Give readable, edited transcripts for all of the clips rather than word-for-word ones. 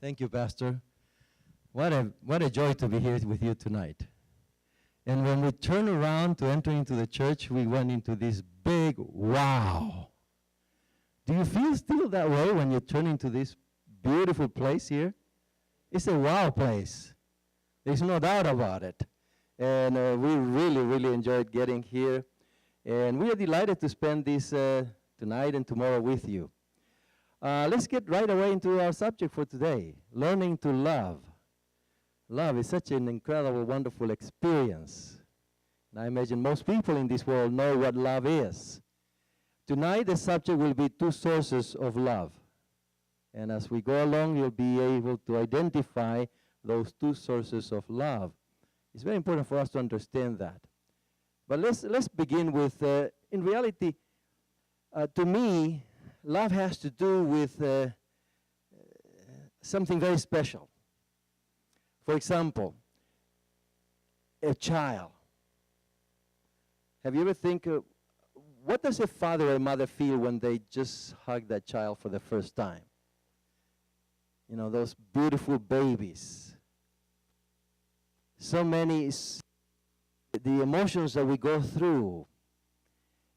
Thank you, Pastor. What a joy to be here with you tonight. And when we turn around to enter into the church, we went into this big wow. Do you feel still that way when you turn into this beautiful place here? It's a wow place. There's no doubt about it. And we really, really enjoyed getting here. And we are delighted to spend this tonight and tomorrow with you. Let's get right away into our subject for today, learning to love. Love is such an incredible, wonderful experience. And I imagine most people in this world know what love is. Tonight, the subject will be two sources of love. And as we go along, you'll be able to identify those two sources of love. It's very important for us to understand that. But let's begin with, in reality, to me, love has to do with something very special. For example, a child. Have you ever think, what does a father or a mother feel when they just hug that child for the first time? You know, those beautiful babies. So many, the emotions that we go through.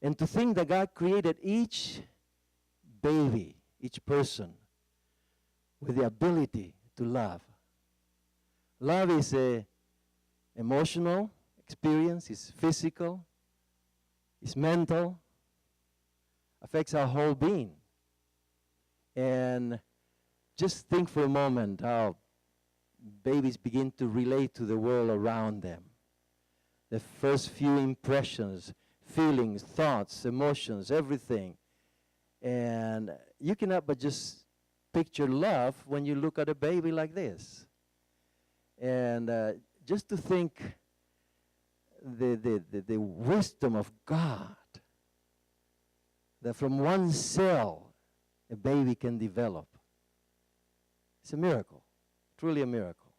And to think that God created each baby, each person, with the ability to love. Love is an emotional experience, it's physical, it's mental, affects our whole being. And just think for a moment how babies begin to relate to the world around them. The first few impressions, feelings, thoughts, emotions, everything. And you cannot but just picture love when you look at a baby like this. And just to think the wisdom of God, that from one cell a baby can develop. It's a miracle, truly a miracle.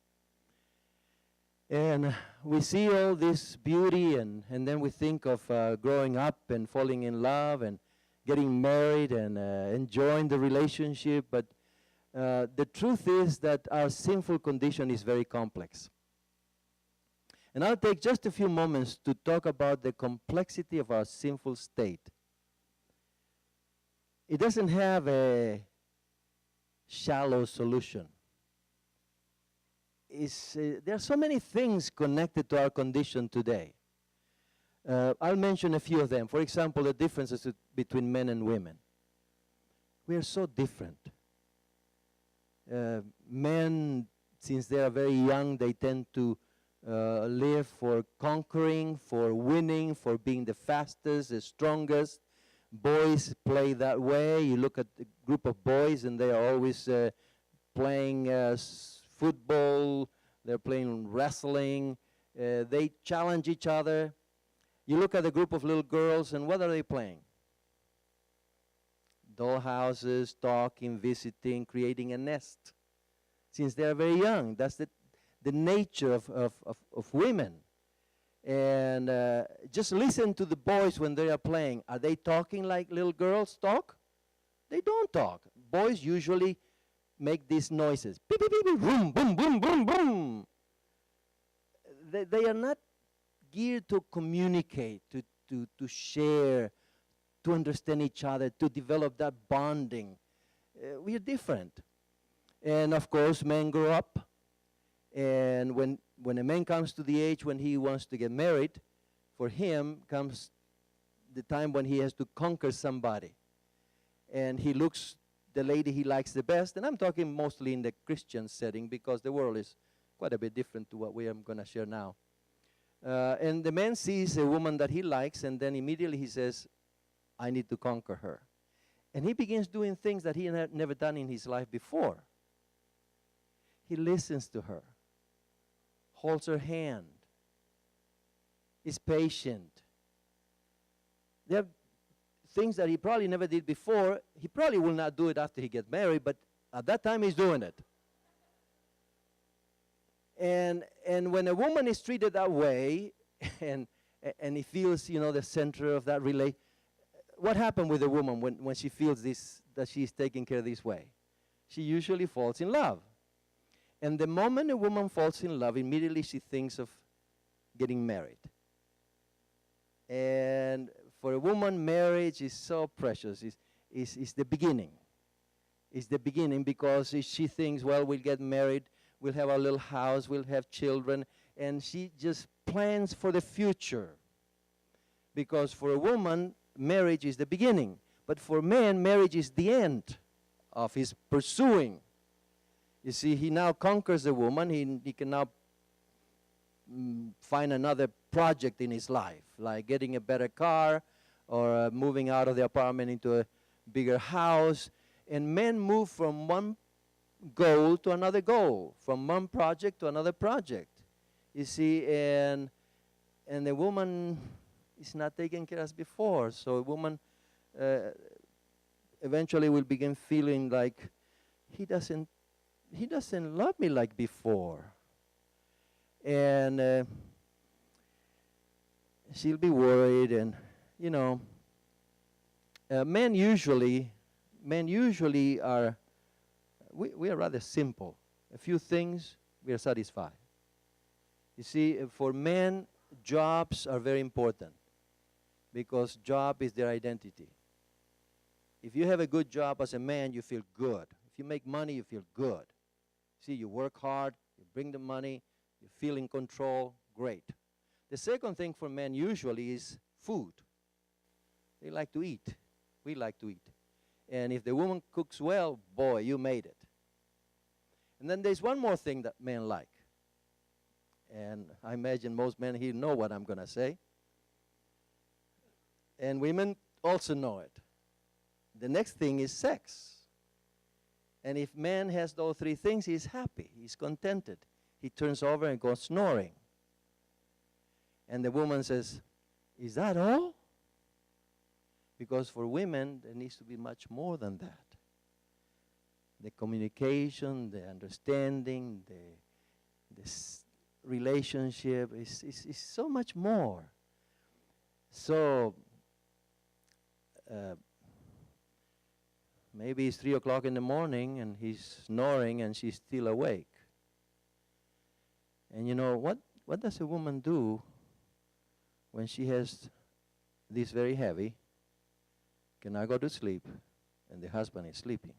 And we see all this beauty, and then we think of growing up and falling in love and getting married and enjoying the relationship. But the truth is that our sinful condition is very complex. And I'll take just a few moments to talk about the complexity of our sinful state. It doesn't have a shallow solution. There are so many things connected to our condition today. I'll mention a few of them. For example, the differences between men and women. We are so different. Men, since they are very young, they tend to live for conquering, for winning, for being the fastest, the strongest. Boys play that way. You look at a group of boys and they are always playing football, they're playing wrestling, they challenge each other. You look at a group of little girls and what are they playing? Doll houses, talking, visiting, creating a nest. Since they're very young, that's the nature of women. And just listen to the boys when they are playing. Are they talking like little girls talk? They don't talk. Boys usually make these noises. Beep, beep, beep, beep, boom, boom, boom, boom, boom. They are not geared to communicate, to share, to understand each other, to develop that bonding. We are different. And of course, men grow up. And when a man comes to the age when he wants to get married, for him comes the time when he has to conquer somebody. And he looks the lady he likes the best. And I'm talking mostly in the Christian setting because the world is quite a bit different to what we are going to share now. And the man sees a woman that he likes, and then immediately he says, I need to conquer her. And he begins doing things that he had never done in his life before. He listens to her, holds her hand, is patient. There are things that he probably never did before. He probably will not do it after he gets married, but at that time he's doing it. And when a woman is treated that way, and he feels, you know, the center of that relay, what happened with a woman when she feels this, that she's taken care of this way? She usually falls in love. And the moment a woman falls in love, immediately she thinks of getting married. And for a woman, marriage is so precious. It's the beginning. It's the beginning because she thinks, well, we'll get married, we'll have our little house, we'll have children, and she just plans for the future. Because for a woman, marriage is the beginning. But for man, marriage is the end of his pursuing. You see, he now conquers the woman. He can now find another project in his life, like getting a better car or moving out of the apartment into a bigger house. And men move from one goal to another goal, from one project to another project. You see, and the woman is not taken care of as before. So a woman eventually will begin feeling like he doesn't love me like before. And she'll be worried, and you know, men usually are, we are rather simple. A few things, we are satisfied. You see, for men, jobs are very important because job is their identity. If you have a good job as a man, you feel good. If you make money, you feel good. See, you work hard, you bring the money, you feel in control, great. The second thing for men usually is food. They like to eat. We like to eat. And if the woman cooks well, boy, you made it. And then there's one more thing that men like. And I imagine most men here know what I'm going to say. And women also know it. The next thing is sex. And if man has those three things, he's happy, he's contented. He turns over and goes snoring. And the woman says, is that all? Because for women, there needs to be much more than that. The communication, the understanding, the relationship is so much more. So, maybe it's 3 o'clock in the morning and he's snoring and she's still awake. And you know, what does a woman do when she has this very heavy, can I go to sleep, and the husband is sleeping?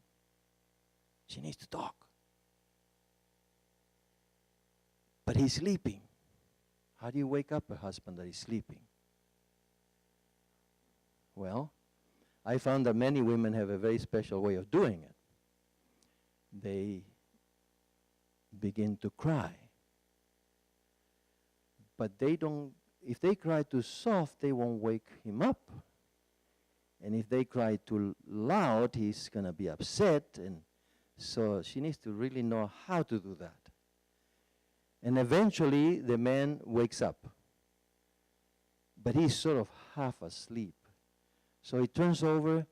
She needs to talk. But he's sleeping. How do you wake up a husband that is sleeping? Well, I found that many women have a very special way of doing it. They begin to cry. But they don't, if they cry too soft, they won't wake him up. And if they cry too loud, he's going to be upset. And so she needs to really know how to do that. And eventually, the man wakes up. But he's sort of half asleep. So he turns over,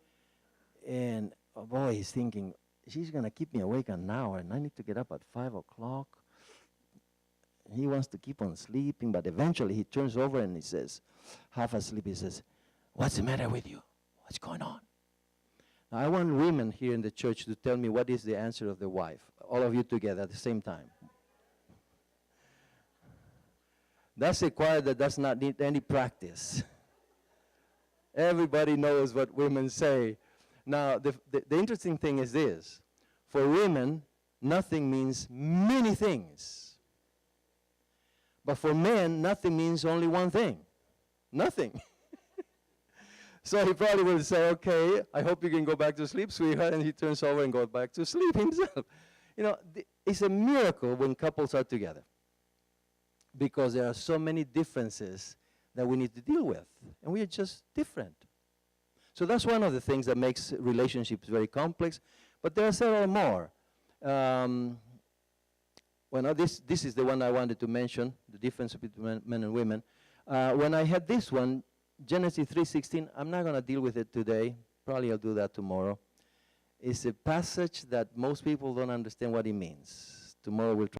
and oh boy, he's thinking, she's going to keep me awake an hour, and I need to get up at 5 o'clock. He wants to keep on sleeping, but eventually he turns over and he says, half asleep, he says, what's the matter with you? What's going on? Now, I want women here in the church to tell me what is the answer of the wife. All of you together at the same time. That's a choir that does not need any practice. Everybody knows what women say. Now, the interesting thing is this. For women, nothing means many things. But for men, nothing means only one thing. Nothing. So he probably will say, okay, I hope you can go back to sleep, sweetheart. And he turns over and goes back to sleep himself. You know, it's a miracle when couples are together. Because there are so many differences that we need to deal with. And we are just different. So that's one of the things that makes relationships very complex. But there are several more. Well, this is the one I wanted to mention, the difference between men and women. When I had this one, Genesis 3:16, I'm not going to deal with it today. Probably I'll do that tomorrow. It's a passage that most people don't understand what it means. Tomorrow we'll try